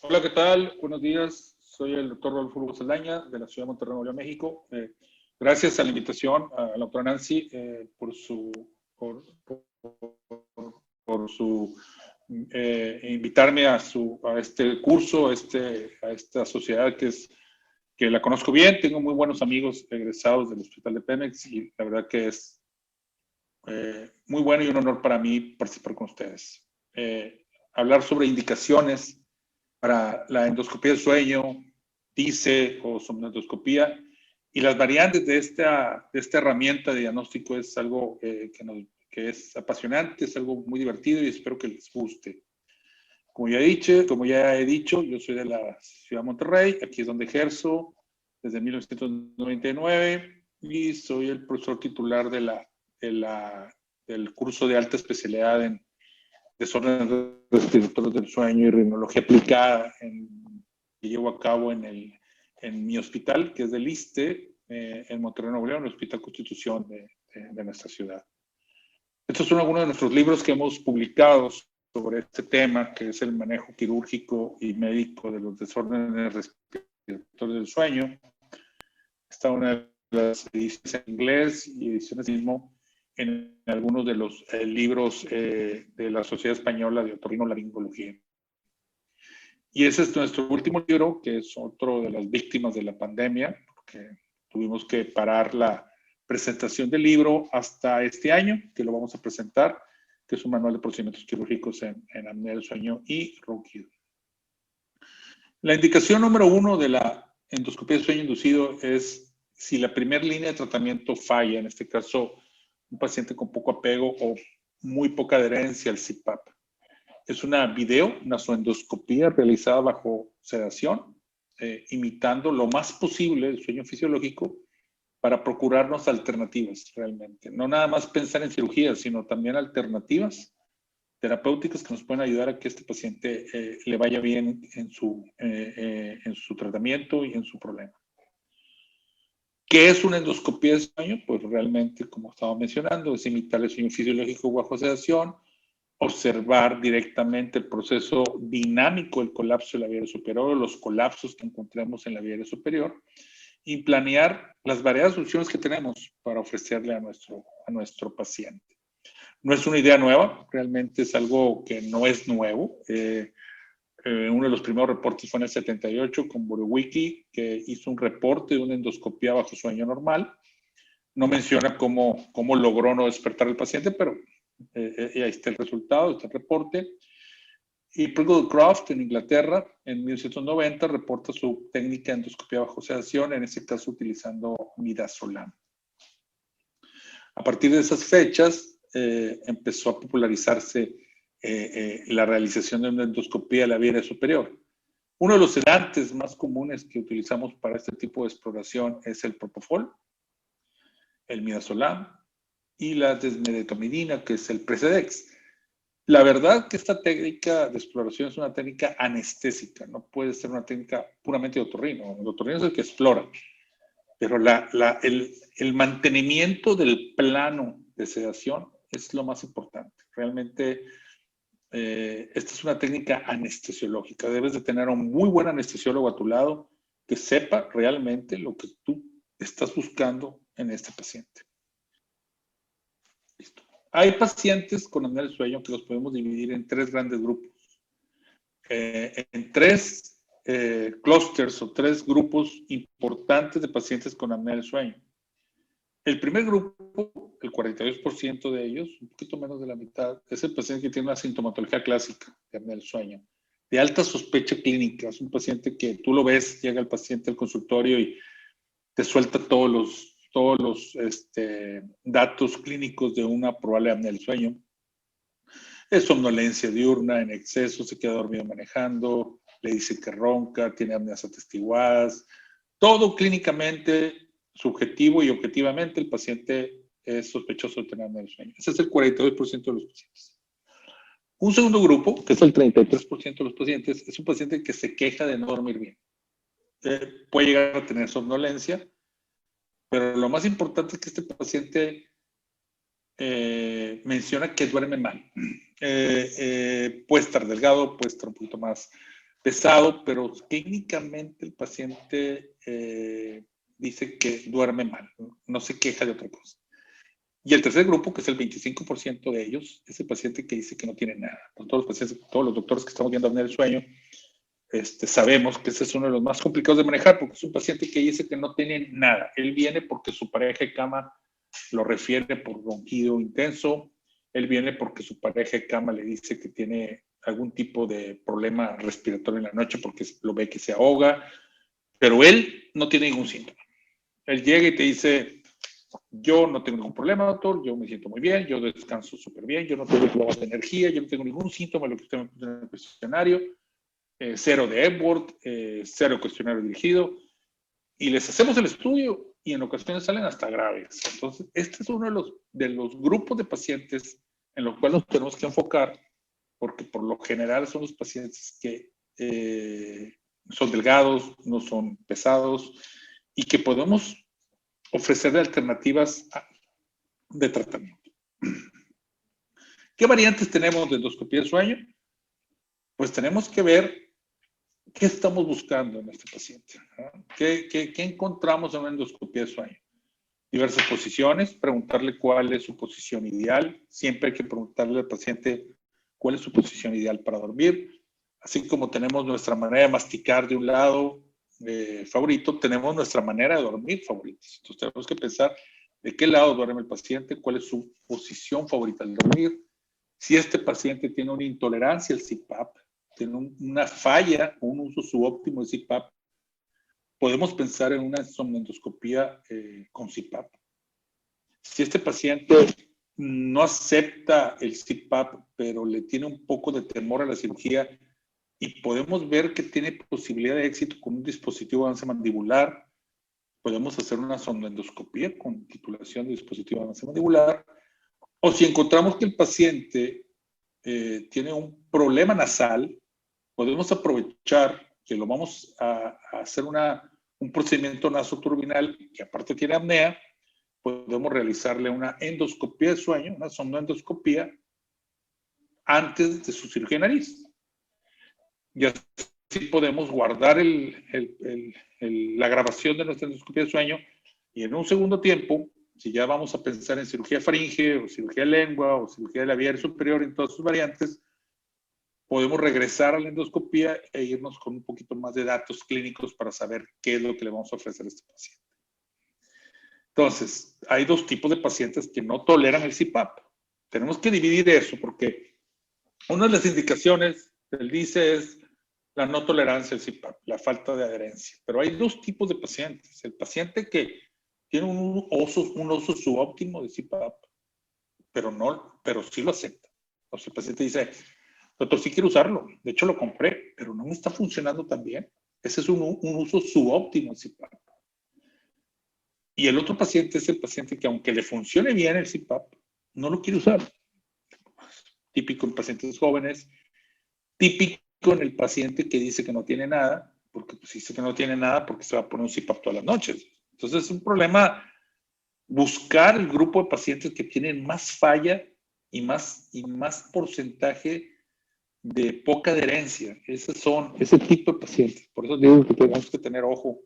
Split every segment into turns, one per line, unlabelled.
Hola, ¿qué tal? Buenos días. Soy el doctor Rodolfo Lugo Saldaña, de la ciudad de Monterrey, Nuevo León, México. Gracias a la invitación a la doctora Nancy por, por su invitarme a este curso, a esta sociedad que la conozco bien. Tengo muy buenos amigos egresados del Hospital de Pemex y la verdad que es muy bueno y un honor para mí participar con ustedes. Hablar sobre indicaciones para la endoscopía del sueño, TICE o somnoendoscopía, y las variantes de esta herramienta de diagnóstico es algo que es apasionante, es algo muy divertido y espero que les guste. Como ya he dicho, yo soy de la ciudad de Monterrey, aquí es donde ejerzo desde 1999 y soy el profesor titular del curso de alta especialidad en desórdenes respiratorios del sueño y ritmología aplicada que llevo a cabo en mi hospital, que es del ISSSTE, en Monterrey, Nuevo León, el Hospital Constitución de nuestra ciudad. Estos son algunos de nuestros libros que hemos publicado sobre este tema, que es el manejo quirúrgico y médico de los desórdenes respiratorios del sueño. Está una de las ediciones en inglés y ediciones mismo en algunos de los libros de la Sociedad Española de Otorrinolaringología. Y ese es nuestro último libro, que es otro de las víctimas de la pandemia, porque tuvimos que parar la presentación del libro hasta este año, que lo vamos a presentar, que es un manual de procedimientos quirúrgicos en apnea del sueño y ronquido. La indicación número 1 de la endoscopía de sueño inducido es si la primera línea de tratamiento falla, en este caso un paciente con poco apego o muy poca adherencia al CPAP. Es una nasoendoscopía realizada bajo sedación, imitando lo más posible el sueño fisiológico para procurarnos alternativas realmente. No nada más pensar en cirugía, sino también alternativas terapéuticas que nos pueden ayudar a que este paciente le vaya bien en su tratamiento y en su problema. ¿Qué es una endoscopía de sueño? Pues realmente, como estaba mencionando, es imitar el sueño fisiológico bajo sedación, observar directamente el proceso dinámico del colapso de la vía aérea superior o los colapsos que encontremos en la vía aérea superior y planear las variadas soluciones que tenemos para ofrecerle a nuestro paciente. No es una idea nueva, realmente es algo que no es nuevo. Uno de los primeros reportes fue en el 78 con Borowicki, que hizo un reporte de una endoscopía bajo sueño normal. No menciona cómo logró no despertar al paciente, pero ahí está el resultado, está el reporte. Y Pringlecroft en Inglaterra, en 1990, reporta su técnica de endoscopía bajo sedación, en este caso utilizando midazolam. A partir de esas fechas, empezó a popularizarse la realización de una endoscopía de la vía aérea superior. Uno de los sedantes más comunes que utilizamos para este tipo de exploración es el propofol, el midazolam y la desmedetomidina, que es el Precedex. La verdad que esta técnica de exploración es una técnica anestésica, no puede ser una técnica puramente de otorrino. El otorrino es el que explora, pero el mantenimiento del plano de sedación es lo más importante. Realmente esta es una técnica anestesiológica. Debes de tener a un muy buen anestesiólogo a tu lado que sepa realmente lo que tú estás buscando en este paciente. Listo. Hay pacientes con apnea del sueño que los podemos dividir en tres grandes grupos. En tres clusters o tres grupos importantes de pacientes con apnea del sueño. El primer grupo, el 42% de ellos, un poquito menos de la mitad, es el paciente que tiene una sintomatología clásica de apnea del sueño, de alta sospecha clínica. Es un paciente que tú lo ves, llega el paciente al consultorio y te suelta todos los datos clínicos de una probable apnea del sueño. Es somnolencia diurna en exceso, se queda dormido manejando, le dice que ronca, tiene apneas atestiguadas. Todo clínicamente subjetivo y objetivamente el paciente es sospechoso de tener apnea del sueño. Ese es el 42% de los pacientes. Un segundo grupo, que es el 33% de los pacientes, es un paciente que se queja de no dormir bien. Puede llegar a tener somnolencia, pero lo más importante es que este paciente menciona que duerme mal. Puede estar delgado, puede estar un poquito más pesado, pero clínicamente el paciente dice que duerme mal, no se queja de otra cosa. Y el tercer grupo, que es el 25% de ellos, es el paciente que dice que no tiene nada. Todos los pacientes, todos los doctores que estamos viendo apnea del sueño, sabemos que ese es uno de los más complicados de manejar, porque es un paciente que dice que no tiene nada. Él viene porque su pareja de cama lo refiere por ronquido intenso. Él viene porque su pareja de cama le dice que tiene algún tipo de problema respiratorio en la noche porque lo ve que se ahoga, pero él no tiene ningún síntoma. Él llega y te dice, yo no tengo ningún problema, doctor, yo me siento muy bien, yo descanso súper bien, yo no tengo problemas de energía, yo no tengo ningún síntoma de lo que usted me puso en el cuestionario, cero de Epworth, cero cuestionario dirigido, y les hacemos el estudio y en ocasiones salen hasta graves. Entonces, este es uno de los grupos de pacientes en los cuales nos tenemos que enfocar, porque por lo general son los pacientes que son delgados, no son pesados, y que podemos ofrecer alternativas de tratamiento. ¿Qué variantes tenemos de endoscopía de sueño? Pues tenemos que ver qué estamos buscando en este paciente. ¿No? ¿Qué encontramos en una endoscopía de sueño? Diversas posiciones, preguntarle cuál es su posición ideal. Siempre hay que preguntarle al paciente cuál es su posición ideal para dormir. Así como tenemos nuestra manera de masticar de un lado favorito, tenemos nuestra manera de dormir favorita. Entonces tenemos que pensar de qué lado duerme el paciente, cuál es su posición favorita al dormir. Si este paciente tiene una intolerancia al CPAP, tiene una falla o un uso subóptimo de CPAP, podemos pensar en una somnoendoscopía con CPAP. Si este paciente no acepta el CPAP, pero le tiene un poco de temor a la cirugía y podemos ver que tiene posibilidad de éxito con un dispositivo de avance mandibular, podemos hacer una somnoendoscopía con titulación de dispositivo de avance mandibular. O si encontramos que el paciente tiene un problema nasal, podemos aprovechar que lo vamos a hacer un procedimiento nasoturbinal que aparte tiene apnea, podemos realizarle una endoscopía de sueño, una somnoendoscopía, antes de su cirugía de nariz. Y así podemos guardar la grabación de nuestra endoscopía de sueño y en un segundo tiempo, si ya vamos a pensar en cirugía faringe o cirugía de lengua o cirugía del aviario superior en todas sus variantes, podemos regresar a la endoscopía e irnos con un poquito más de datos clínicos para saber qué es lo que le vamos a ofrecer a este paciente. Entonces, hay dos tipos de pacientes que no toleran el CPAP. Tenemos que dividir eso porque una de las indicaciones del DICE es la no tolerancia al CPAP, la falta de adherencia. Pero hay dos tipos de pacientes. El paciente que tiene un uso subóptimo de CPAP, pero sí lo acepta. O sea, el paciente dice, doctor, sí quiero usarlo. De hecho, lo compré, pero no me está funcionando tan bien. Ese es un uso subóptimo del CPAP. Y el otro paciente es el paciente que, aunque le funcione bien el CPAP, no lo quiere usar. Típico en pacientes jóvenes, típico en el paciente que dice que no tiene nada, porque pues, dice que no tiene nada porque se va a poner un CPAP todas las noches. Entonces es un problema buscar el grupo de pacientes que tienen más falla y más porcentaje de poca adherencia. Ese tipo de pacientes. Por eso digo que tenemos que tener ojo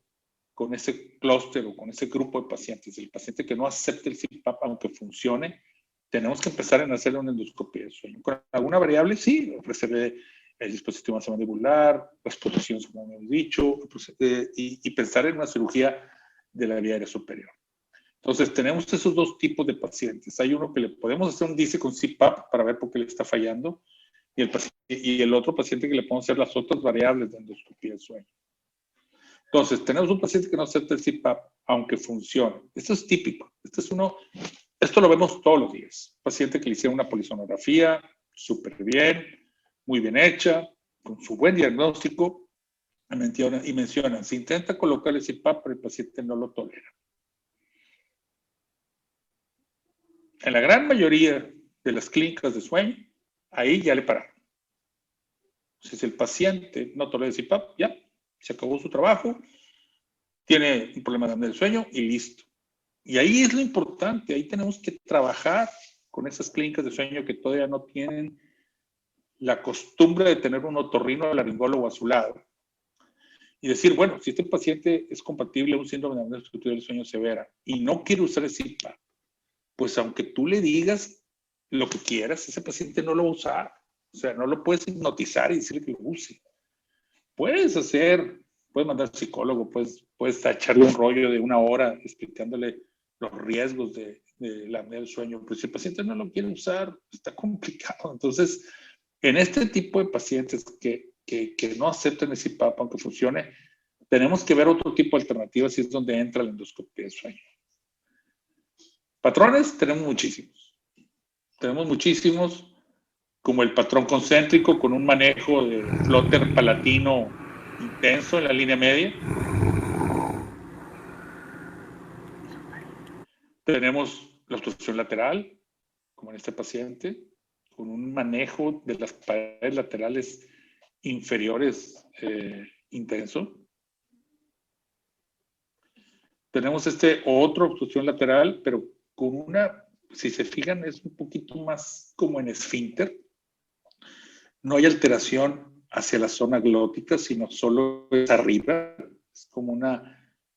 con ese clúster o con ese grupo de pacientes. El paciente que no acepte el CPAP aunque funcione, tenemos que empezar a hacerle una endoscopía de sueño. Con alguna variable, sí, ofrecerle el dispositivo mandibular, las posiciones, como hemos dicho, y pensar en una cirugía de la vía aérea superior. Entonces, tenemos esos dos tipos de pacientes. Hay uno que le podemos hacer un DICE con CPAP para ver por qué le está fallando, y el otro paciente que le podemos hacer las otras variables de endoscopía de sueño. Entonces, tenemos un paciente que no acepta el CPAP, aunque funcione. Esto es típico. Esto lo vemos todos los días. Paciente que le hicieron una polisonografía, súper bien, muy bien hecha, con su buen diagnóstico, y mencionan, se intenta colocar el CPAP, pero el paciente no lo tolera. En la gran mayoría de las clínicas de sueño, ahí ya le pararon. Si el paciente no tolera el CPAP, ya, se acabó su trabajo, tiene un problema de apnea del sueño y listo. Y ahí es lo importante, ahí tenemos que trabajar con esas clínicas de sueño que todavía no tienen la costumbre de tener un otorrinolaringólogo a su lado y decir, bueno, si este paciente es compatible a un síndrome de apnea obstructiva del sueño severa y no quiere usar el CPAP, pues aunque tú le digas lo que quieras, ese paciente no lo va a usar. O sea, no lo puedes hipnotizar y decirle que lo use. Puedes mandar al psicólogo, puedes echarle un rollo de 1 hora explicándole los riesgos de la apnea del sueño, pero si el paciente no lo quiere usar, está complicado. Entonces, en este tipo de pacientes que no aceptan el CPAP aunque funcione, tenemos que ver otro tipo de alternativas y es donde entra la endoscopia de sueño. Patrones tenemos muchísimos. Tenemos muchísimos, como el patrón concéntrico con un manejo de flóter palatino intenso en la línea media. Tenemos la obstrucción lateral, como en este paciente, con un manejo de las paredes laterales inferiores intenso. Tenemos otra obstrucción lateral, pero con una, si se fijan, es un poquito más como en esfínter. No hay alteración hacia la zona glótica, sino solo es arriba. Es como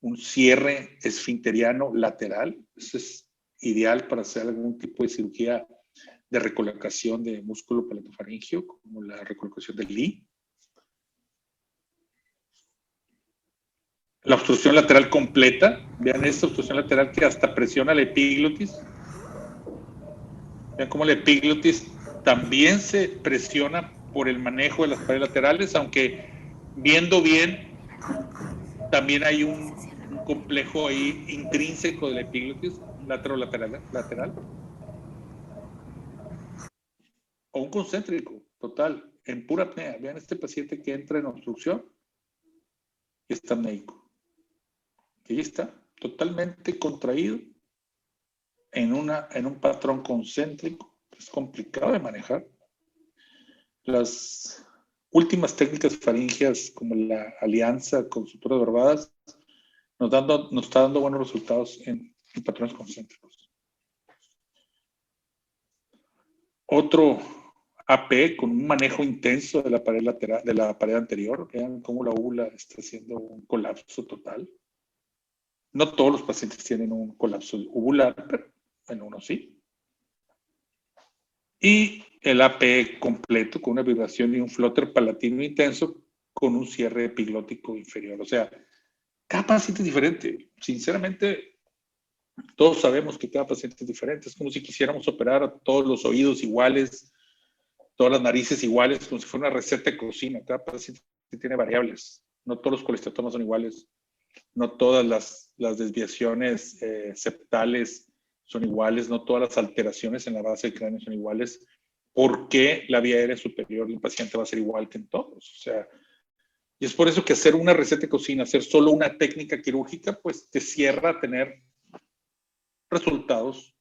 un cierre esfinteriano lateral. Eso es ideal para hacer algún tipo de cirugía de recolocación de músculo palatofaringeo, como la recolocación del Lee. La obstrucción lateral completa. Vean esta obstrucción lateral que hasta presiona la epiglotis. Vean cómo la epiglotis también se presiona por el manejo de las paredes laterales, aunque viendo bien, también hay un complejo ahí intrínseco de la epiglotis, lateral, o un concéntrico, total, en pura apnea. Vean este paciente que entra en obstrucción y está apneico. Ahí está, totalmente contraído en un patrón concéntrico. Es complicado de manejar. Las últimas técnicas faríngeas como la alianza con suturas barbadas nos está dando buenos resultados en patrones concéntricos. Otro AP con un manejo intenso de la pared lateral, de la pared anterior. Vean cómo la úvula está haciendo un colapso total. No todos los pacientes tienen un colapso uvular, pero en uno sí. Y el AP completo con una vibración y un flóter palatino intenso con un cierre epiglótico inferior. O sea, cada paciente es diferente. Sinceramente, todos sabemos que cada paciente es diferente. Es como si quisiéramos operar a todos los oídos iguales, todas las narices iguales, como si fuera una receta de cocina. Cada paciente tiene variables. No todos los colesteatomas son iguales. No todas las desviaciones septales son iguales. No todas las alteraciones en la base del cráneo son iguales. ¿Por qué la vía aérea superior del paciente va a ser igual que en todos? O sea, y es por eso que hacer una receta de cocina, hacer solo una técnica quirúrgica, pues te cierra a tener resultados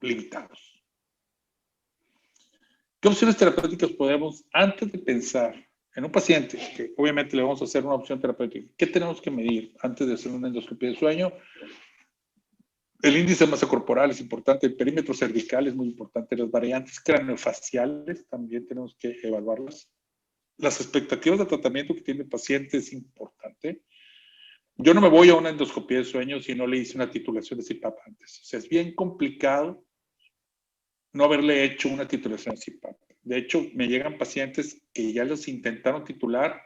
limitados. ¿Qué opciones terapéuticas podemos, antes de pensar en un paciente, que obviamente le vamos a hacer una opción terapéutica, qué tenemos que medir antes de hacer una endoscopia de sueño? El índice de masa corporal es importante, el perímetro cervical es muy importante, las variantes craneofaciales también tenemos que evaluarlas. Las expectativas de tratamiento que tiene el paciente es importante. Yo no me voy a una endoscopia de sueño si no le hice una titulación de CPAP antes. O sea, es bien complicado no haberle hecho una titulación de CPAP. De hecho, me llegan pacientes que ya los intentaron titular,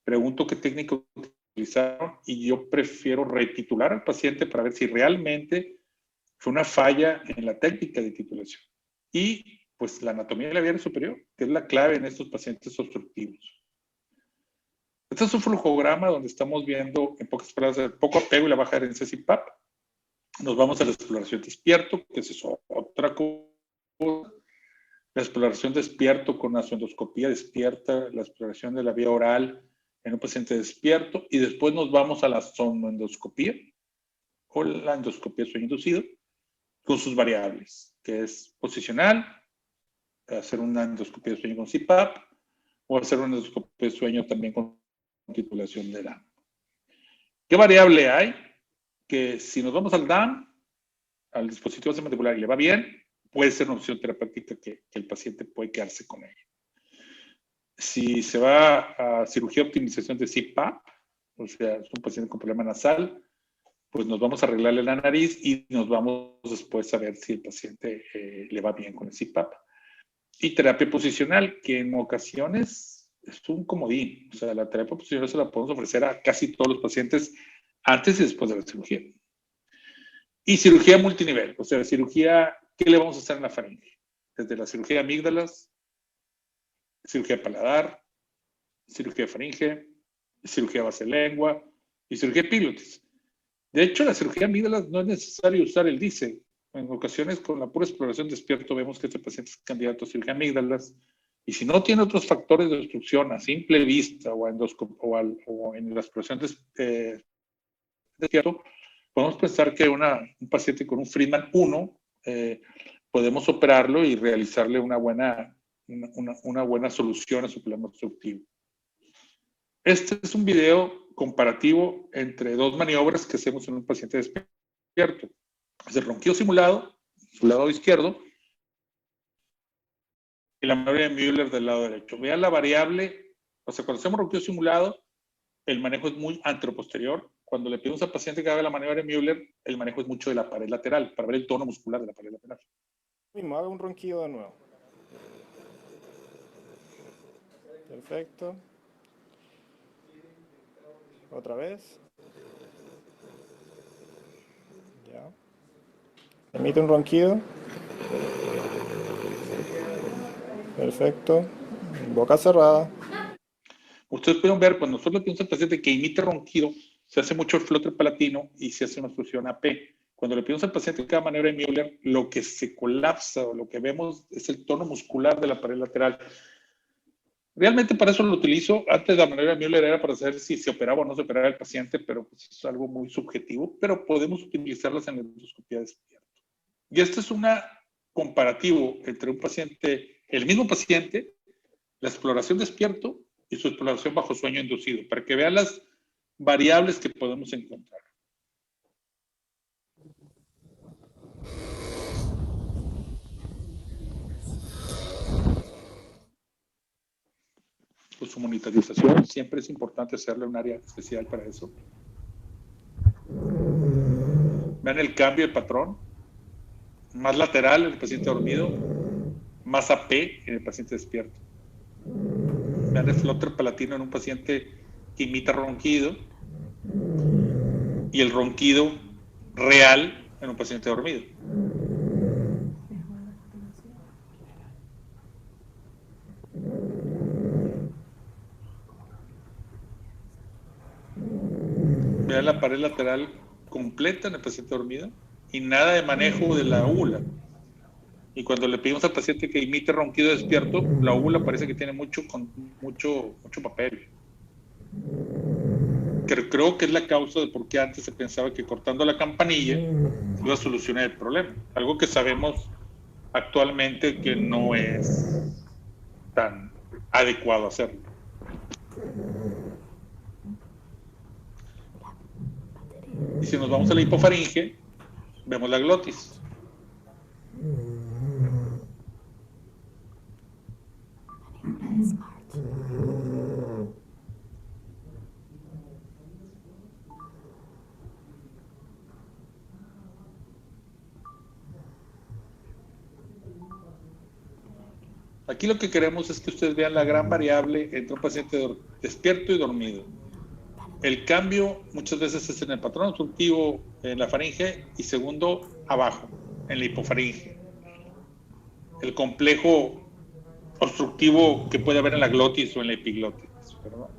pregunto qué técnico utilizaron y yo prefiero retitular al paciente para ver si realmente fue una falla en la técnica de titulación. Y pues la anatomía de la vía aérea superior, que es la clave en estos pacientes obstructivos. Este es un flujograma donde estamos viendo, en pocas palabras, el poco apego y la baja adherencia CPAP. Nos vamos a la exploración despierto, que es otra cosa. La exploración despierto con nasoendoscopía despierta, la exploración de la vía oral en un paciente despierto, y después nos vamos a la somnoendoscopía o la endoscopía de sueño inducido con sus variables, que es posicional, hacer una endoscopia de sueño con CPAP o hacer una endoscopia de sueño también con titulación de DAM. ¿Qué variable hay? Que si nos vamos al DAM, al dispositivo mandibular y le va bien, puede ser una opción terapéutica que el paciente puede quedarse con ella. Si se va a cirugía de optimización de CPAP, o sea, es un paciente con problema nasal, pues nos vamos a arreglarle la nariz y nos vamos después a ver si el paciente le va bien con el CPAP. Y terapia posicional, que en ocasiones es un comodín. O sea, la terapia posicional se la podemos ofrecer a casi todos los pacientes antes y después de la cirugía. Y cirugía multinivel, o sea, cirugía, ¿qué le vamos a hacer en la faringe? Desde la cirugía de amígdalas, cirugía de paladar, cirugía de faringe, cirugía base lengua y cirugía de epiglotis. De hecho, la cirugía de amígdalas no es necesario usar el DICE. En ocasiones, con la pura exploración despierto, vemos que este paciente es candidato a cirugía de amígdalas. Y si no tiene otros factores de obstrucción a simple vista o, o en la exploración despierto, podemos pensar que un paciente con un Friedman 1 podemos operarlo y realizarle una buena solución a su problema obstructivo. Este es un video comparativo entre dos maniobras que hacemos en un paciente despierto. Es el ronquido simulado, su lado izquierdo, y la maniobra de Müller del lado derecho. Vean la variable, o sea, cuando hacemos ronquido simulado, el manejo es muy anteroposterior. Cuando le pedimos al paciente que haga la maniobra de Müller, el manejo es mucho de la pared lateral, para ver el tono muscular de la pared lateral.
Mismo, haga un ronquido de nuevo. Perfecto. Otra vez. Ya. Emite un ronquido. Perfecto. Boca cerrada.
Ustedes pueden ver, cuando nosotros le pedimos al paciente que imite ronquido, se hace mucho el flóter palatino y se hace una obstrucción AP. Cuando le pedimos al paciente que haga maniobra de Müller, lo que se colapsa o lo que vemos es el tono muscular de la pared lateral. Realmente para eso lo utilizo. Antes de la maniobra de Müller era para saber si se operaba o no se operaba el paciente, pero pues es algo muy subjetivo, pero podemos utilizarlas en la endoscopía despierto. Y este es un comparativo entre un paciente, el mismo paciente, la exploración despierto y su exploración bajo sueño inducido, para que vean las variables que podemos encontrar. Pues su monitorización, siempre es importante hacerle un área especial para eso. Vean el cambio de patrón, más lateral en el paciente dormido, más AP en el paciente despierto. Vean el flóter palatino en un paciente que imita ronquido y el ronquido real en un paciente dormido. Vean la pared lateral completa en el paciente dormido y nada de manejo de la úvula. Y cuando le pedimos al paciente que imite ronquido despierto, la úvula parece que tiene mucho papel. Creo que es la causa de por qué antes se pensaba que cortando la campanilla iba a solucionar el problema. Algo que sabemos actualmente que no es tan adecuado hacerlo. Y si nos vamos a la hipofaringe, vemos la glotis. Aquí lo que queremos es que ustedes vean la gran variable entre un paciente despierto y dormido. El cambio muchas veces es en el patrón obstructivo en la faringe y segundo, abajo, en la hipofaringe. El complejo obstructivo que puede haber en la glotis o en la epiglotis, ¿verdad?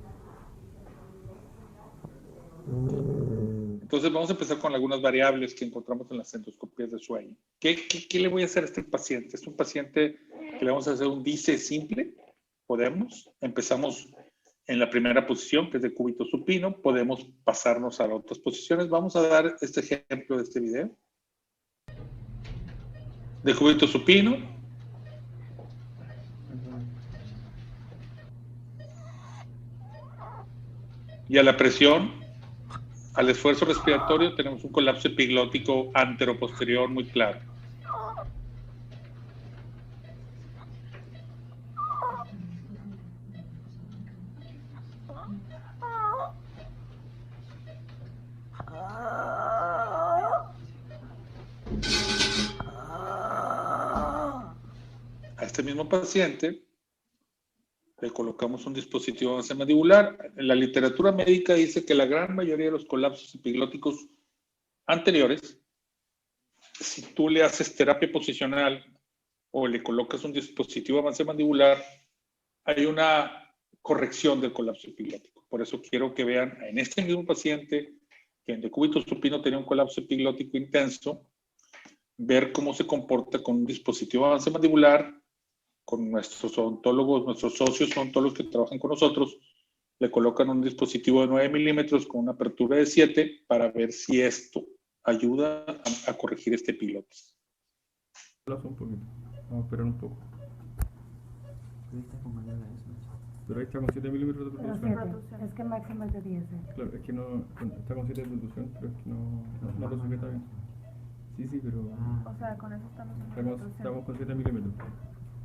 Entonces vamos a empezar con algunas variables que encontramos en las endoscopías de sueño. ¿Qué le voy a hacer a este paciente? Es un paciente que le vamos a hacer un DICE simple. Podemos. Empezamos en la primera posición, que es de cúbito supino. Podemos pasarnos a otras posiciones. Vamos a dar este ejemplo de este video. De cúbito supino. Y a la presión, al esfuerzo respiratorio, tenemos un colapso epiglótico anteroposterior muy claro. este mismo paciente le colocamos un dispositivo avance mandibular. La literatura médica dice que la gran mayoría de los colapsos epiglóticos anteriores, si tú le haces terapia posicional o le colocas un dispositivo avance mandibular, hay una corrección del colapso epiglótico. Por eso quiero que vean en este mismo paciente que en decúbito supino tenía un colapso epiglótico intenso, ver cómo se comporta con un dispositivo avance mandibular, con nuestros odontólogos, nuestros socios odontólogos que trabajan con nosotros, le colocan un dispositivo de 9 milímetros con una apertura de 7 para ver si esto ayuda a corregir este epiglotis.
Un poquito. Vamos a esperar un poco. Pero ahí está con 7 milímetros de protrusión.
Es que máximo es de 10.
Claro, es que no, está con 7 de protrusión, pero es que no lo sujeta bien. Sí, pero
O sea, con eso
estamos con 7 milímetros.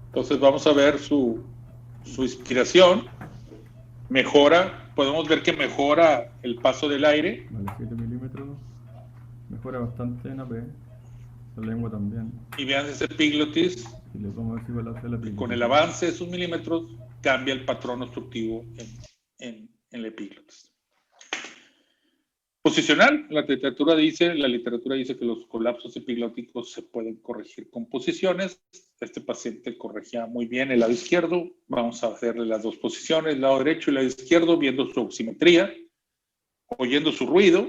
Entonces vamos a ver su inspiración. Mejora, podemos ver que mejora el paso del aire.
Vale, 7 milímetros. Mejora bastante en AP. La lengua también.
Y vean ese epiglotis.
Y le pongo así igual hacia la epiglotis.
Con el avance de esos milímetros cambia el patrón obstructivo en el epiglotis. Posicional, la literatura dice que los colapsos epiglóticos se pueden corregir con posiciones. Este paciente corregía muy bien el lado izquierdo. Vamos a hacerle las dos posiciones, el lado derecho y el lado izquierdo, viendo su oximetría, oyendo su ruido,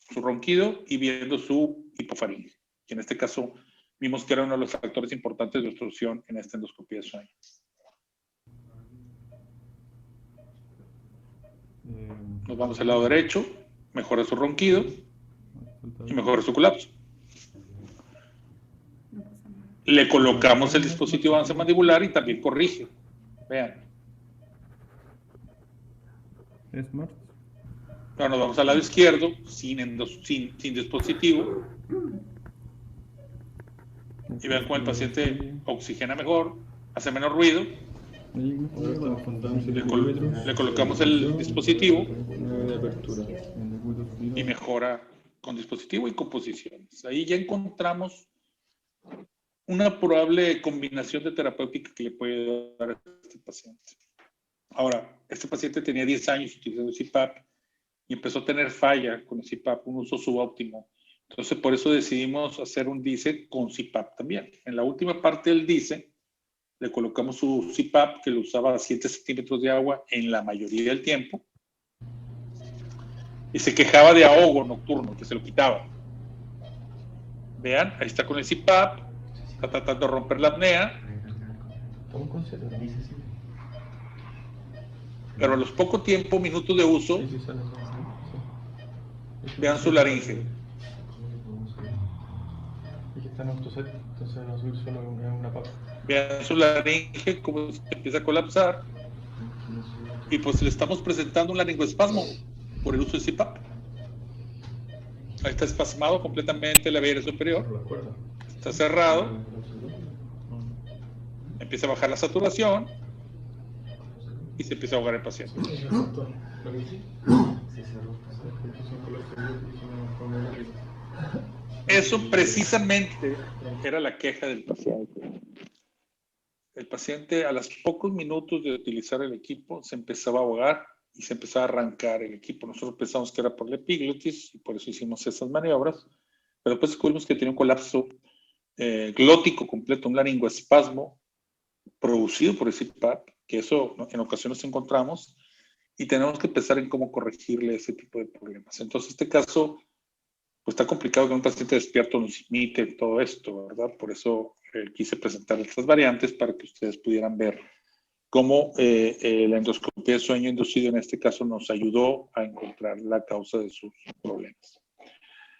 su ronquido y viendo su hipofaringe. Y en este caso vimos que era uno de los factores importantes de obstrucción en esta endoscopía de sueño. Nos vamos al lado derecho, mejora su ronquido y mejora su colapso. Le colocamos el dispositivo avance mandibular y también corrige. Vean.
Smart.
Ahora nos vamos al lado izquierdo, sin dispositivo. Y vean cómo el paciente oxigena mejor, hace menos ruido. Le colocamos el dispositivo y mejora con dispositivo y con posiciones. Ahí ya encontramos una probable combinación de terapéutica que le puede dar a este paciente. Ahora, este paciente tenía 10 años utilizando CPAP y empezó a tener falla con el CPAP, un uso subóptimo. Entonces, por eso decidimos hacer un DISE con CPAP también. En la última parte del DISE, le colocamos su CPAP, que lo usaba a 7 centímetros de agua en la mayoría del tiempo. Y se quejaba de ahogo nocturno, que se lo quitaba. Vean, ahí está con el CPAP, está tratando de romper la apnea. Pero a los pocos minutos de uso, vean su laringe. Vean su laringe, cómo se empieza a colapsar. Y pues le estamos presentando un laringoespasmo por el uso de CPAP. Ahí está espasmado completamente la vía superior. Está cerrado. Empieza a bajar la saturación. Y se empieza a ahogar el paciente. Eso precisamente era la queja del paciente. El paciente a los pocos minutos de utilizar el equipo se empezaba a ahogar y se empezaba a arrancar el equipo. Nosotros pensamos que era por la epiglotis y por eso hicimos esas maniobras, pero después descubrimos que tenía un colapso glótico completo, un laringoespasmo producido por el CPAP, que eso en ocasiones encontramos, y tenemos que pensar en cómo corregirle ese tipo de problemas. Entonces, este caso, pues está complicado que un paciente despierto nos imite todo esto, ¿verdad? Por eso quise presentar estas variantes para que ustedes pudieran ver cómo la endoscopía de sueño inducido en este caso nos ayudó a encontrar la causa de sus problemas.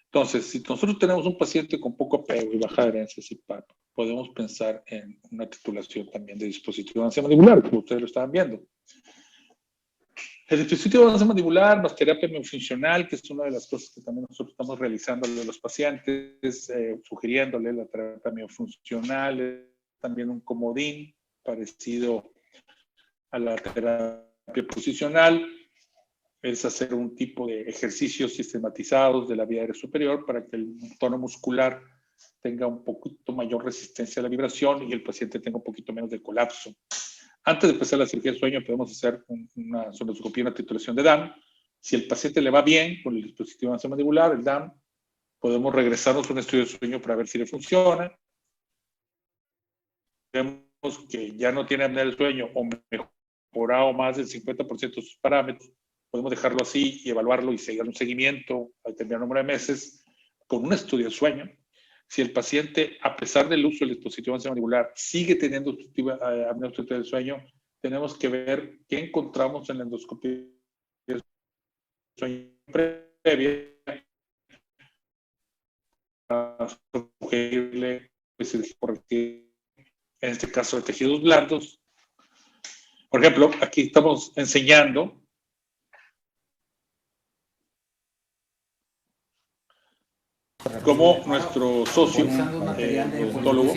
Entonces, si nosotros tenemos un paciente con poco apego y baja adherencia CPAP, podemos pensar en una titulación también de dispositivo avance mandibular, como ustedes lo estaban viendo. El dispositivo avance mandibular más terapia miofuncional, que es una de las cosas que también nosotros estamos realizando a los pacientes, sugiriéndole la terapia miofuncional, también un comodín parecido a la terapia posicional, es hacer un tipo de ejercicios sistematizados de la vía aérea superior para que el tono muscular tenga un poquito mayor resistencia a la vibración y el paciente tenga un poquito menos de colapso. Antes de empezar la cirugía de sueño podemos hacer una sonoscopía, una titulación de DAM. Si el paciente le va bien con el dispositivo mandibular, el DAM, podemos regresarnos a un estudio de sueño para ver si le funciona. Vemos que ya no tiene apnea del sueño o mejorado más del 50% de sus parámetros, podemos dejarlo así y evaluarlo y seguir un seguimiento al determinado número de meses con un estudio de sueño. Si el paciente, a pesar del uso del dispositivo mandibular, sigue teniendo apnea obstructiva del sueño, tenemos que ver qué encontramos en la endoscopia del sueño previa para sugerirle cirugía correctiva, en este caso de tejidos blandos. Por ejemplo, aquí estamos enseñando cómo nuestro socio, odontólogo,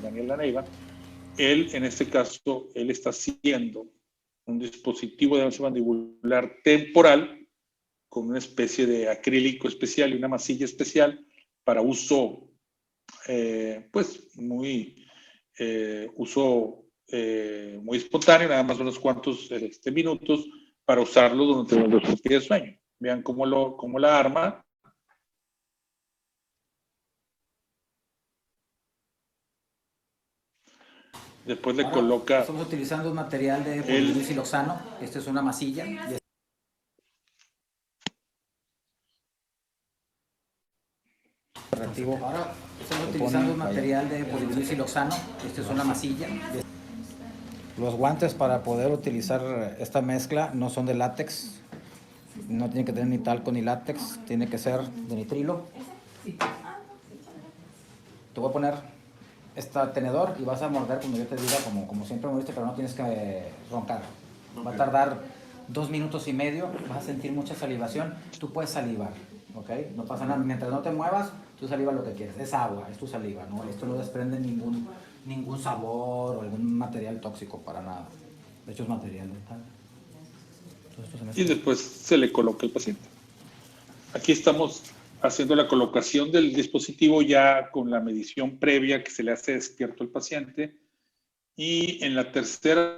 Daniel Laneiva, él en este caso, él está haciendo un dispositivo de avance mandibular temporal con una especie de acrílico especial y una masilla especial para uso, pues muy espontáneo, nada más unos cuantos minutos para usarlo durante la endoscopia de sueño. Vean cómo la arma. Después le coloca.
Estamos utilizando un material de polidilsiloxano. Esta es una masilla. Ahora estamos utilizando un material de polidilsiloxano. Esta es una masilla. Los guantes para poder utilizar esta mezcla no son de látex. No tiene que tener ni talco ni látex. Tiene que ser de nitrilo. Te voy a poner este tenedor y vas a morder como yo te diga, como siempre mordiste, pero no tienes que roncar. Va a tardar 2 minutos y medio, vas a sentir mucha salivación. Tú puedes salivar, ¿ok? No pasa nada. Mientras no te muevas, tú salivas lo que quieres. Es agua, es tu saliva, ¿no? Esto no desprende ningún sabor o algún material tóxico, para nada. De hecho, es material dental.
Y después se le coloca el paciente. Aquí estamos haciendo la colocación del dispositivo ya con la medición previa que se le hace despierto al paciente. Y en la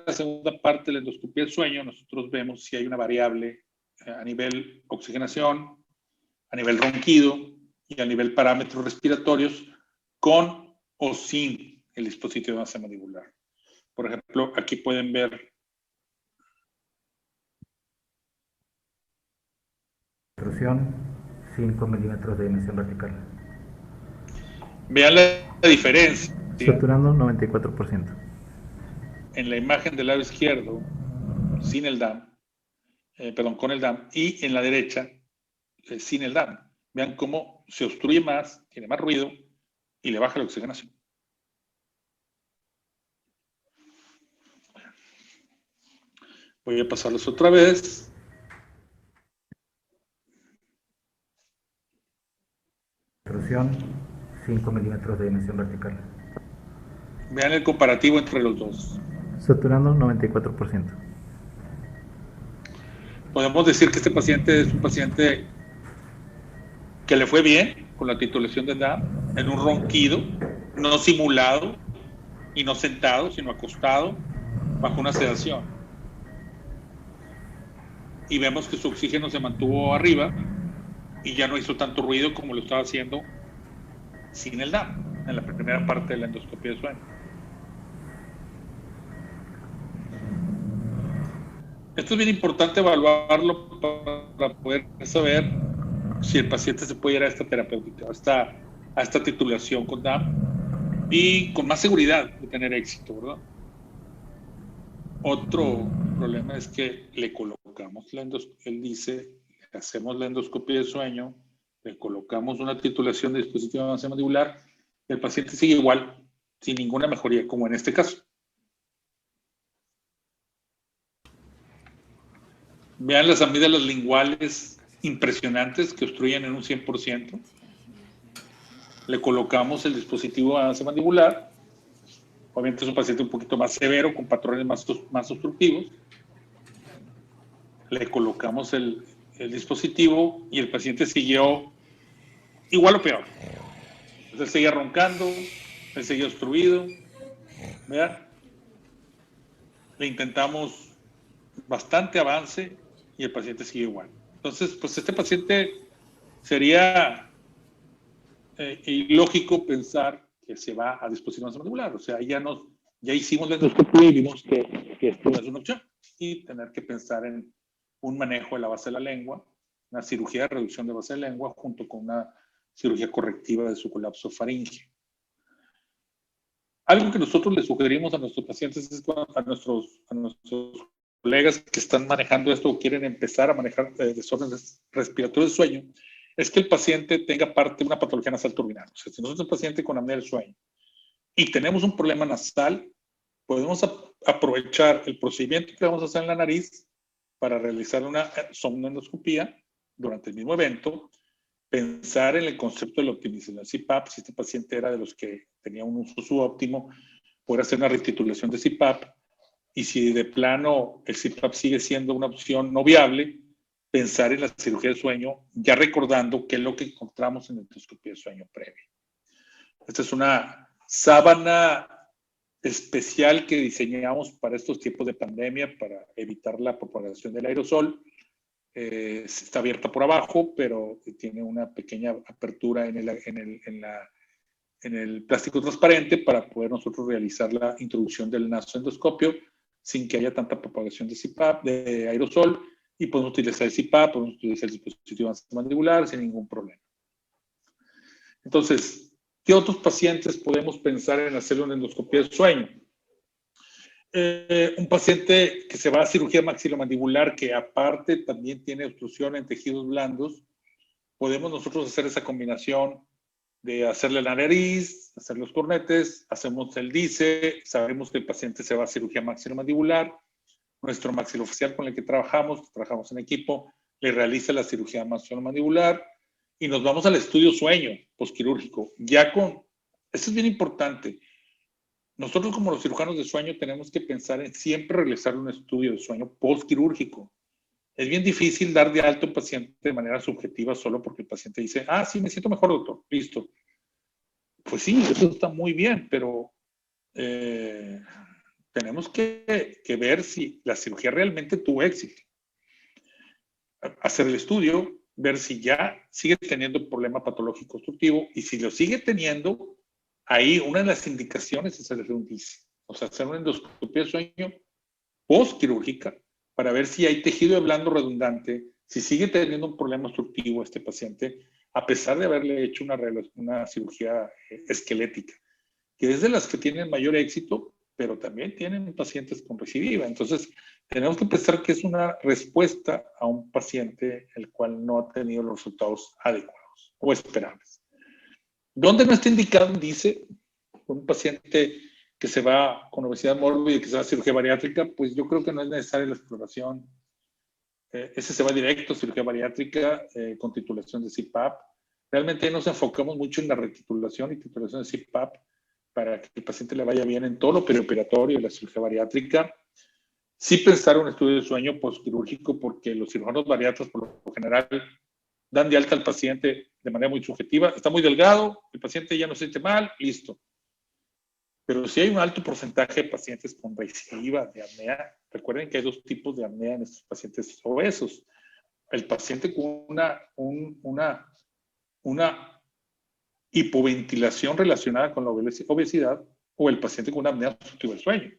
segunda parte de la endoscopia del sueño, nosotros vemos si hay una variable a nivel oxigenación, a nivel ronquido y a nivel parámetros respiratorios con o sin el dispositivo mandibular. Por ejemplo, aquí pueden ver
Intrusión, 5 milímetros de dimensión vertical.
Vean la diferencia.
Saturando 94%.
En la imagen del lado izquierdo, sin el DAM, con el DAM, y en la derecha, sin el DAM. Vean cómo se obstruye más, tiene más ruido y le baja la oxigenación. Voy a pasarlos otra vez.
Intrusión, 5 milímetros de dimensión vertical.
Vean el comparativo entre los dos.
Saturando 94%.
Podemos decir que este paciente es un paciente que le fue bien con la titulación de DAM, en un ronquido, no simulado y no sentado, sino acostado, bajo una sedación. Y vemos que su oxígeno se mantuvo arriba y ya no hizo tanto ruido como lo estaba haciendo sin el DAM, en la primera parte de la endoscopia de sueño. Esto es bien importante evaluarlo para poder saber si el paciente se puede ir a esta terapéutica, a esta titulación con DAM y con más seguridad de tener éxito, ¿verdad? Otro problema es que le colocamos él dice, le hacemos la endoscopia de sueño, le colocamos una titulación de dispositivo mandibular, el paciente sigue igual, sin ninguna mejoría, como en este caso. Vean las amígdalas linguales impresionantes que obstruyen en un 100%. Le colocamos el dispositivo mandibular. Obviamente es un paciente un poquito más severo, con patrones más obstructivos. Le colocamos el dispositivo y el paciente siguió igual o peor. Entonces, él seguía roncando, él seguía obstruido, ¿verdad? Le intentamos bastante avance y el paciente sigue igual. Entonces, pues este paciente sería ilógico pensar que se va a disposición mandibular. O sea, ya hicimos la endoscopia y vimos que esto no es una opción. Y tener que pensar en un manejo de la base de la lengua, una cirugía de reducción de base de lengua junto con una cirugía correctiva de su colapso faríngeo. Algo que nosotros le sugerimos a nuestros pacientes, a nuestros colegas que están manejando esto o quieren empezar a manejar desórdenes respiratorios de sueño, es que el paciente tenga una patología nasal turbinal. O sea, si nosotros tenemos un paciente con apnea del sueño y tenemos un problema nasal, podemos aprovechar el procedimiento que vamos a hacer en la nariz para realizar una somnoendoscopía durante el mismo evento, pensar en el concepto de la optimización del CPAP. Si este paciente era de los que tenía un uso subóptimo, poder hacer una retitulación de CPAP, y si de plano el CPAP sigue siendo una opción no viable, pensar en la cirugía de sueño, ya recordando qué es lo que encontramos en la endoscopia de sueño previa. Esta es una sábana especial que diseñamos para estos tiempos de pandemia, para evitar la propagación del aerosol. Está abierta por abajo, pero tiene una pequeña apertura en el plástico transparente para poder nosotros realizar la introducción del nasoendoscopio sin que haya tanta propagación de CPAP, de aerosol, y podemos utilizar el CPAP, podemos utilizar el dispositivo mandibular sin ningún problema. Entonces, ¿qué otros pacientes podemos pensar en hacerle una endoscopia de sueño? Un paciente que se va a cirugía maxilomandibular, que aparte también tiene obstrucción en tejidos blandos, podemos nosotros hacer esa combinación de hacerle la nariz, hacer los cornetes, hacemos el DICE, sabemos que el paciente se va a cirugía maxilomandibular, nuestro maxilofacial con el que trabajamos en equipo, le realiza la cirugía maxilomandibular y nos vamos al estudio sueño postquirúrgico. Esto es bien importante. Nosotros como los cirujanos de sueño tenemos que pensar en siempre realizar un estudio de sueño postquirúrgico. Es bien difícil dar de alta a un paciente de manera subjetiva solo porque el paciente dice, sí, me siento mejor, doctor, listo. Pues sí, eso está muy bien, pero tenemos que ver si la cirugía realmente tuvo éxito. Hacer el estudio, ver si ya sigue teniendo problema patológico obstructivo, y si lo sigue teniendo, ahí una de las indicaciones es hacer un DICE, o sea, hacer una endoscopia de sueño postquirúrgica para ver si hay tejido de blando redundante, si sigue teniendo un problema obstructivo este paciente, a pesar de haberle hecho una cirugía esquelética, que es de las que tienen mayor éxito, pero también tienen pacientes con recidiva. Entonces, tenemos que pensar que es una respuesta a un paciente el cual no ha tenido los resultados adecuados o esperables. ¿Dónde no está indicado un DICE? Un paciente que se va con obesidad mórbida y que se va a cirugía bariátrica, pues yo creo que no es necesaria la exploración. Ese se va directo a cirugía bariátrica con titulación de CPAP. Realmente nos enfocamos mucho en la retitulación y titulación de CPAP para que el paciente le vaya bien en todo lo perioperatorio y la cirugía bariátrica. Sí pensar un estudio de sueño postquirúrgico, porque los cirujanos bariatras por lo general dan de alta al paciente de manera muy subjetiva. Está muy delgado, el paciente ya no se siente mal, listo. Pero si hay un alto porcentaje de pacientes con recidiva de apnea, recuerden que hay dos tipos de apnea en estos pacientes obesos. El paciente con una hipoventilación relacionada con la obesidad, o el paciente con una apnea obstructiva del sueño.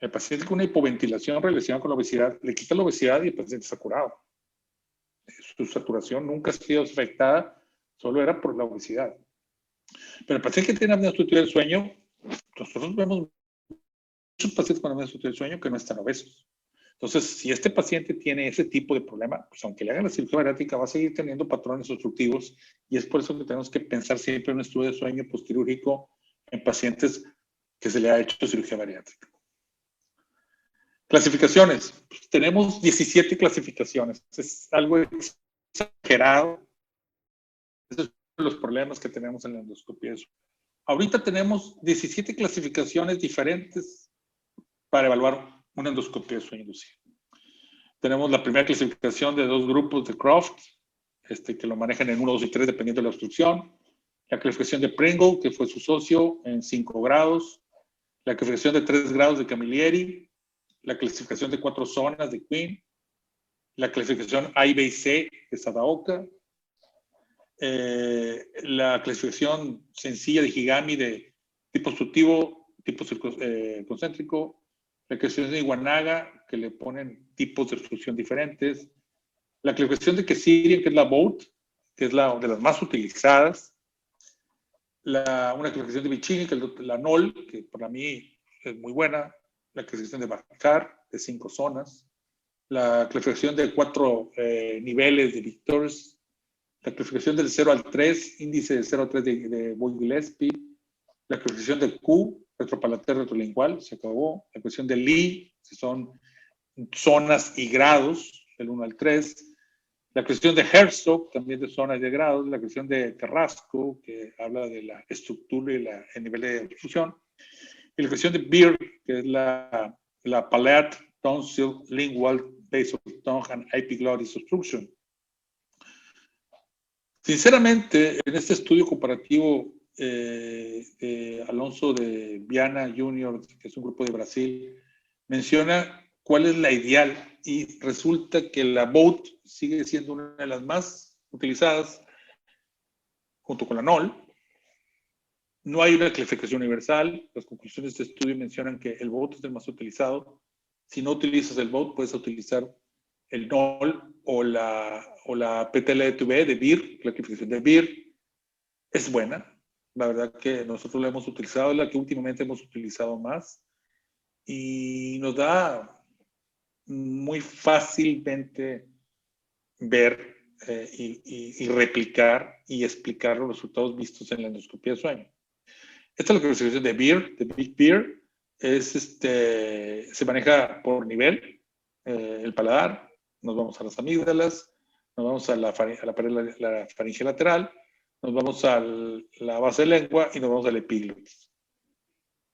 El paciente con una hipoventilación relacionada con la obesidad, le quita la obesidad y el paciente está curado. Su saturación nunca ha sido afectada, solo era por la obesidad. Pero el paciente que tiene apnea obstructiva del sueño, nosotros vemos muchos pacientes con apnea obstructiva del sueño que no están obesos. Entonces, si este paciente tiene ese tipo de problema, pues aunque le hagan la cirugía bariátrica, va a seguir teniendo patrones obstructivos, y es por eso que tenemos que pensar siempre en un estudio de sueño postquirúrgico en pacientes que se le ha hecho cirugía bariátrica. Clasificaciones. Pues tenemos 17 clasificaciones. Es algo exagerado. Esos son los problemas que tenemos en la endoscopia. Ahorita tenemos 17 clasificaciones diferentes para evaluar una endoscopia de sueño inducido. Tenemos la primera clasificación de 2 grupos de Croft, que lo manejan en 1, 2 y 3 dependiendo de la obstrucción. La clasificación de Pringle, que fue su socio, en 5 grados. La clasificación de 3 grados de Camilleri. La clasificación de 4 zonas de Quinn. La clasificación A, B y C de Sadaoka. La clasificación sencilla de Higami de tipo obstructivo, tipo concéntrico. La clasificación de Iwanaga, que le ponen tipos de obstrucción diferentes. La clasificación de Kesirian, que es la BOAT, que es la de las más utilizadas. Una clasificación de Vicini, que es la NOL, que para mí es muy buena. La clasificación de Bakar, de 5 zonas. La clasificación de 4 niveles de Victors. La clasificación del 0 al 3, índice de 0 a 3 de Boyd Gillespie. La clasificación de Q, retropalatar retrolingual, se acabó. La clasificación de Lee, que son zonas y grados, del 1 al 3. La clasificación de Herzog, también de zonas y de grados. La clasificación de Carrasco, que habla de la estructura y el nivel de obstrucción. Y la clasificación de Beer, que es la palate, tonsil, lingual, base of tongue and epiglottis obstruction. Sinceramente, en este estudio comparativo de Alonso de Viana Jr., que es un grupo de Brasil, menciona cuál es la ideal y resulta que la BOAT sigue siendo una de las más utilizadas junto con la NOL. No hay una clasificación universal. Las conclusiones de este estudio mencionan que el BOAT es el más utilizado. Si no utilizas el BOAT, puedes utilizar el NOL o la PTL2B de Beer. La clasificación de Beer es buena. La verdad que nosotros la hemos utilizado, es la que últimamente hemos utilizado más. Y nos da muy fácilmente ver y replicar y explicar los resultados vistos en la endoscopia de sueño. Esta es la clasificación de Beer, de Big Beer. Se maneja por nivel, el paladar. Nos vamos a las amígdalas, nos vamos a la pared la faringe lateral, nos vamos a la base de lengua y nos vamos al epiglotis.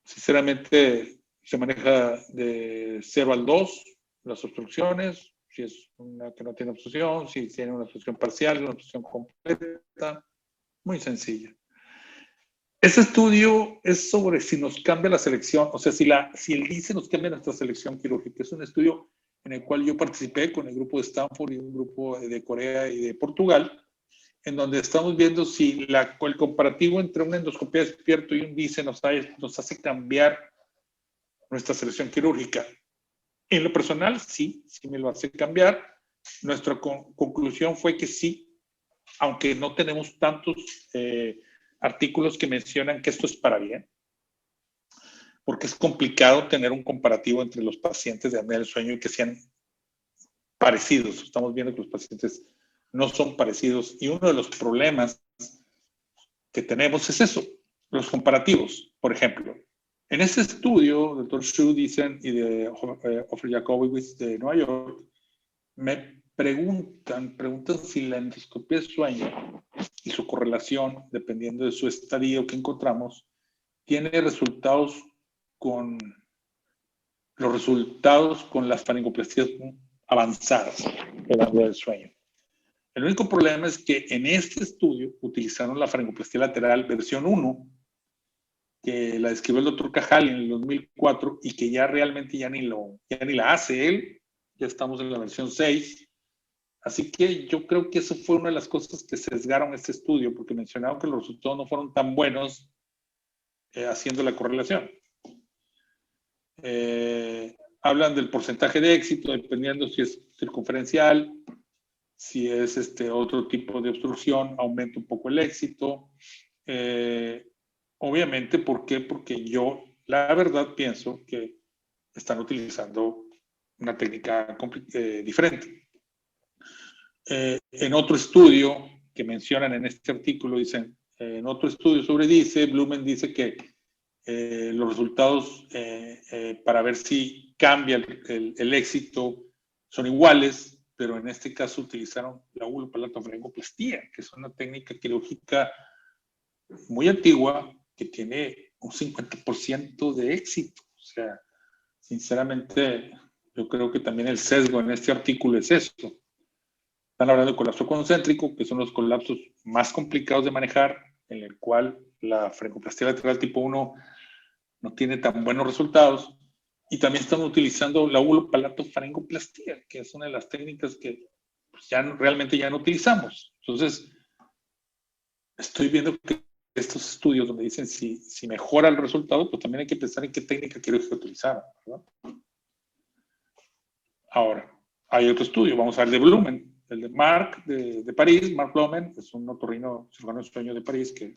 Sinceramente, se maneja de 0 al 2 las obstrucciones, si es una que no tiene obstrucción, si tiene una obstrucción parcial, una obstrucción completa, muy sencilla. Este estudio es sobre si nos cambia la selección, o sea, si el DICE nos cambia nuestra selección quirúrgica. Es un estudio en el cual yo participé con el grupo de Stanford y un grupo de Corea y de Portugal, en donde estamos viendo si el comparativo entre una endoscopia despierto y un DICE nos hace cambiar nuestra selección quirúrgica. En lo personal, sí me lo hace cambiar. Nuestra conclusión fue que sí, aunque no tenemos tantos artículos que mencionan que esto es para bien, porque es complicado tener un comparativo entre los pacientes de apnea del sueño y que sean parecidos. Estamos viendo que los pacientes no son parecidos y uno de los problemas que tenemos es eso, los comparativos. Por ejemplo, en este estudio, Dr. Xu dicen y de Ofer Jakobowitz de Nueva York, me preguntan si la endoscopia de sueño y su correlación, dependiendo de su estadio que encontramos, tiene resultados con las faringoplastías avanzadas de la apnea del sueño. El único problema es que en este estudio utilizaron la faringoplastía lateral versión 1, que la describió el doctor Cajal en el 2004 y que ya realmente ya ni la hace él. Ya estamos en la versión 6. Así que yo creo que eso fue una de las cosas que sesgaron este estudio, porque mencionaron que los resultados no fueron tan buenos haciendo la correlación. Hablan del porcentaje de éxito, dependiendo si es circunferencial, si es otro tipo de obstrucción, aumenta un poco el éxito. Obviamente, ¿por qué? Porque yo, la verdad, pienso que están utilizando una técnica diferente. En otro estudio que mencionan en este artículo, dicen, en otro estudio sobre DICE, Blumen dice que los resultados para ver si cambia el éxito son iguales, pero en este caso utilizaron la ulopalatofaringoplastía, que es una técnica quirúrgica muy antigua que tiene un 50% de éxito. O sea, sinceramente, yo creo que también el sesgo en este artículo es esto. Están hablando de colapso concéntrico, que son los colapsos más complicados de manejar, en el cual la faringoplastia lateral tipo 1 no tiene tan buenos resultados. Y también estamos utilizando la ubulopalatofaringoplastia, que es una de las técnicas que pues, realmente ya no utilizamos. Entonces, estoy viendo que estos estudios donde dicen si mejora el resultado, pues también hay que pensar en qué técnica quiero utilizar, ¿verdad? Ahora, hay otro estudio, vamos a ver de Blumen, el de Marc de París. Marc Blumen es un otorrino cirujano de sueño de París, que es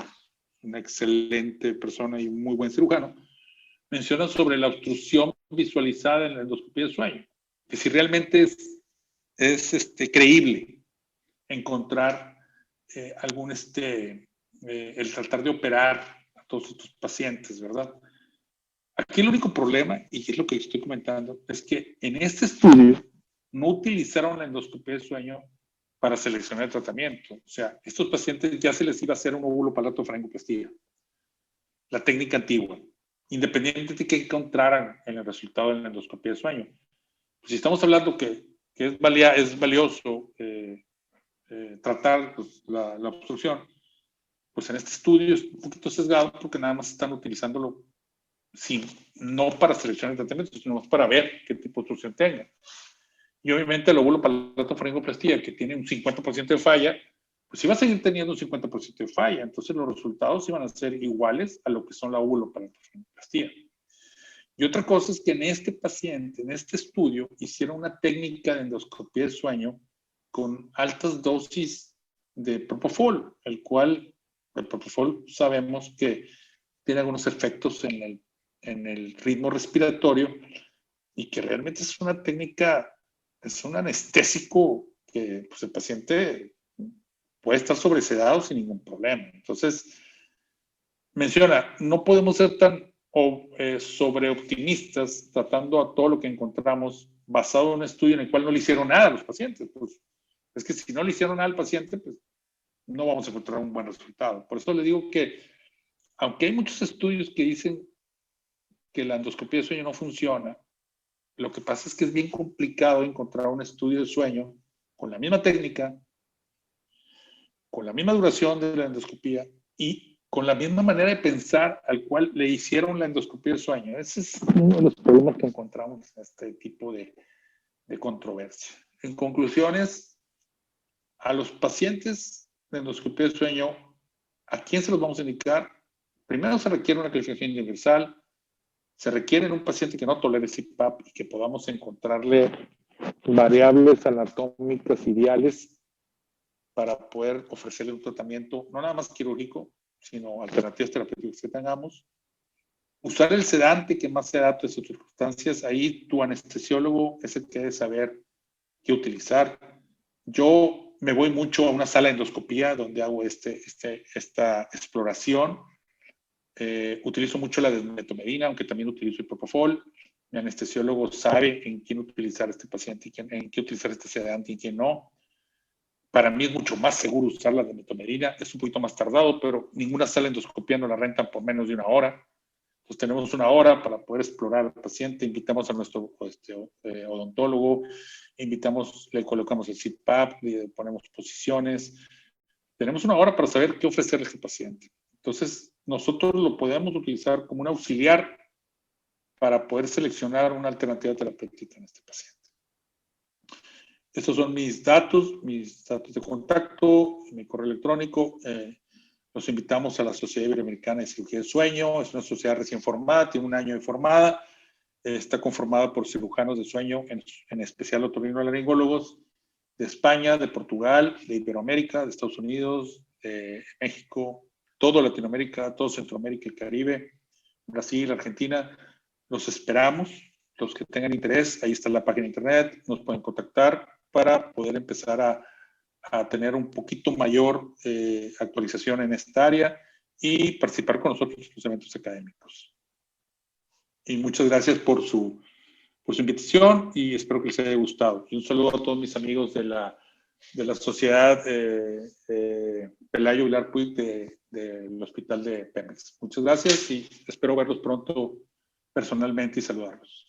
una excelente persona y un muy buen cirujano. Menciona sobre la obstrucción visualizada en la endoscopía de sueño, que si realmente es creíble encontrar el tratar de operar a todos estos pacientes, ¿verdad? Aquí el único problema, y es lo que estoy comentando, es que en este estudio no utilizaron la endoscopía de sueño para seleccionar el tratamiento. O sea, estos pacientes ya se les iba a hacer un ubulopalatofaringoplastia, la técnica antigua, independientemente de que encontraran en el resultado de la endoscopía de sueño. Pues si estamos hablando que es valioso tratar pues, la obstrucción, pues en este estudio es un poquito sesgado porque nada más están utilizándolo no para seleccionar el tratamiento, sino para ver qué tipo de obstrucción tenga. Y obviamente el ubulopalatofaringoplastia, que tiene un 50% de falla, pues iba a seguir teniendo un 50% de falla. Entonces los resultados iban a ser iguales a lo que son la ubulopalatofaringoplastia. Y otra cosa es que en este paciente, en este estudio, hicieron una técnica de endoscopía de sueño con altas dosis de propofol, el cual el propofol sabemos que tiene algunos efectos en el ritmo respiratorio y que realmente es una técnica, es un anestésico que pues, el paciente puede estar sobresedado sin ningún problema. Entonces, menciona, no podemos ser tan sobreoptimistas tratando a todo lo que encontramos basado en un estudio en el cual no le hicieron nada a los pacientes. Pues, es que si no le hicieron nada al paciente, pues no vamos a encontrar un buen resultado. Por eso le digo que, aunque hay muchos estudios que dicen que la endoscopía de sueño no funciona, lo que pasa es que es bien complicado encontrar un estudio de sueño con la misma técnica, con la misma duración de la endoscopía y con la misma manera de pensar al cual le hicieron la endoscopía de sueño. Ese es uno de los problemas que encontramos en este tipo de controversia. En conclusiones, a los pacientes de endoscopía de sueño, ¿a quién se los vamos a indicar? Primero se requiere una calificación universal, se requiere en un paciente que no tolere CPAP y que podamos encontrarle variables anatómicas ideales para poder ofrecerle un tratamiento, no nada más quirúrgico, sino alternativas terapéuticas que tengamos. Usar el sedante que más se adapte a sus circunstancias. Ahí tu anestesiólogo es el que debe saber qué utilizar. Yo me voy mucho a una sala de endoscopía donde hago esta exploración. Utilizo mucho la desmetomedina, aunque también utilizo el propofol. Mi anestesiólogo sabe en quién utilizar este paciente, en qué utilizar este sedante y en quién no. Para mí es mucho más seguro usar la desmetomedina. Es un poquito más tardado, pero ninguna sala de endoscopía nos la rentan por menos de una hora. Entonces tenemos una hora para poder explorar al paciente. Invitamos a nuestro odontólogo, le colocamos el CPAP, le ponemos posiciones. Tenemos una hora para saber qué ofrecerle a este paciente. Entonces, nosotros lo podemos utilizar como un auxiliar para poder seleccionar una alternativa terapéutica en este paciente. Estos son mis datos de contacto, mi correo electrónico. Los invitamos a la Sociedad Iberoamericana de Cirugía del Sueño. Es una sociedad recién formada, tiene un año de formada. Está conformada por cirujanos de sueño, en especial otorrinolaringólogos de España, de Portugal, de Iberoamérica, de Estados Unidos, de México, toda Latinoamérica, todo Centroamérica y el Caribe, Brasil, Argentina. Los esperamos. Los que tengan interés, ahí está la página de internet, nos pueden contactar para poder empezar a tener un poquito mayor actualización en esta área y participar con nosotros en los eventos académicos. Y muchas gracias por su invitación y espero que les haya gustado. Y un saludo a todos mis amigos de la Sociedad Pelayo Vilar Puig del Hospital de Pemex. Muchas gracias y espero verlos pronto personalmente y saludarlos.